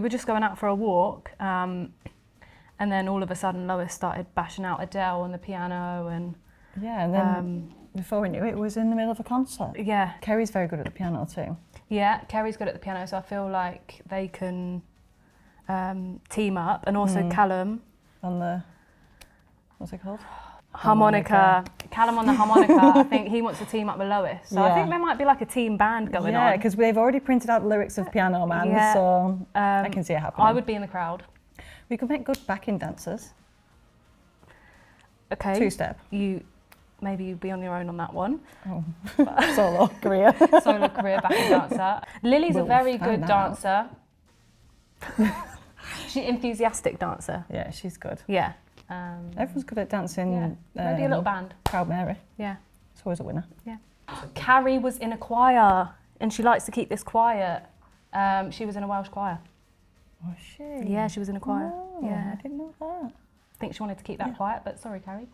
were just going out for a walk, and then all of a sudden Lois started bashing out Adele on the piano, and and then before we knew it was in the middle of a concert. Yeah. Ceri's very good at the piano too. Yeah, Ceri's good at the piano, so I feel like they can team up, and also Callum On the, what's it called? harmonica. Callum on the harmonica. I think he wants to team up with Lois, so I think there might be like a team band going on. Yeah, because they've already printed out the lyrics of Piano Man, so I can see it happening. I would be in the crowd. We could make good backing dancers. Okay. Two-step. Maybe you'd be on your own on that one. Oh. Solo career. Solo career backing dancer. Lily's a very good dancer. She's an enthusiastic dancer. Yeah, she's good. Yeah. Everyone's good at dancing. Maybe a little band. Proud Mary. Yeah. It's always a winner. Yeah. Carrie was in a choir, and she likes to keep this quiet. She was in a Welsh choir. Was she? Yeah, she was in a choir. Oh, yeah. I didn't know that. I think she wanted to keep that quiet, but sorry, Carrie.